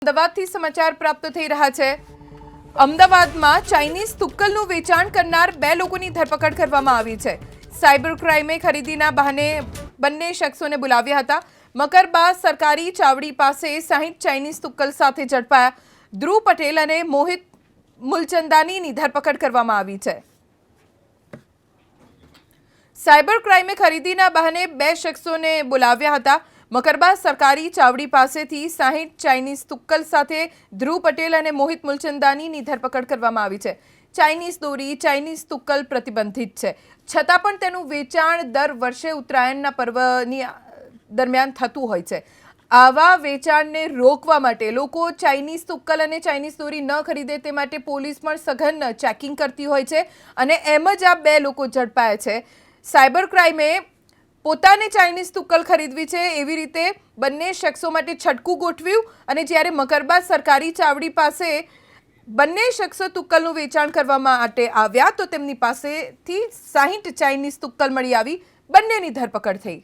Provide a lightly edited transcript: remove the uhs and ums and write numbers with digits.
અમદાવાદથી સમાચાર પ્રાપ્ત થઈ રહ્યા છે। અમદાવાદમાં ચાઇનીઝ તુક્કલનું વેચાણ કરનાર 2 લોકોની ધરપકડ કરવામાં આવી છે। સાયબર ક્રાઇમે ખરીદીના બહાને બંને શખ્સોને બોલાવ્યા હતા। મકરબા સરકારી ચાવડી પાસે 60 ચાઇનીઝ તુક્કલ સાથે ઝડપાયા। ધ્રુવ પટેલ અને મોહિત મુલચંદાનીની ધરપકડ કરવામાં આવી છે। સાયબર ક્રાઇમે ખરીદીના બહાને 2 શખ્સોને બોલાવ્યા હતા। મકરબા સરકારી ચાવડી પાસેથી 60 ચાઇનીઝ તુક્કલ સાથે ધ્રુવ પટેલ અને મોહિત મુલચંદાનીની ધરપકડ કરવામાં આવી છે। ચાઇનીઝ દોરી, ચાઇનીઝ તુક્કલ પ્રતિબંધિત છે, છતાં પણ તેનું વેચાણ દર વર્ષે ઉત્તરાયણના પર્વની દરમિયાન થતું હોય છે। આવા વેચાણને રોકવા માટે લોકો ચાઇનીઝ તુક્કલ અને ચાઇનીઝ દોરી ન ખરીદે તે માટે પોલીસ પણ સઘન ચેકિંગ કરતી હોય છે અને એમ જ આ 2 લોકો ઝડપાયા છે। સાયબર ક્રાઇમે પોતાને ચાઇનીઝ તુક્કલ ખરીદવી છે એવી રીતે બંને શખ્સો માટે છટકું ગોઠવ્યું અને જ્યારે મકરબા સરકારી ચાવડી પાસે બંને શખ્સો તુક્કલનું વેચાણ કરવા માટે આવ્યા તો તેમની પાસેથી 60 ચાઇનીઝ તુક્કલ મળી આવી। બંનેની ધરપકડ થઈ।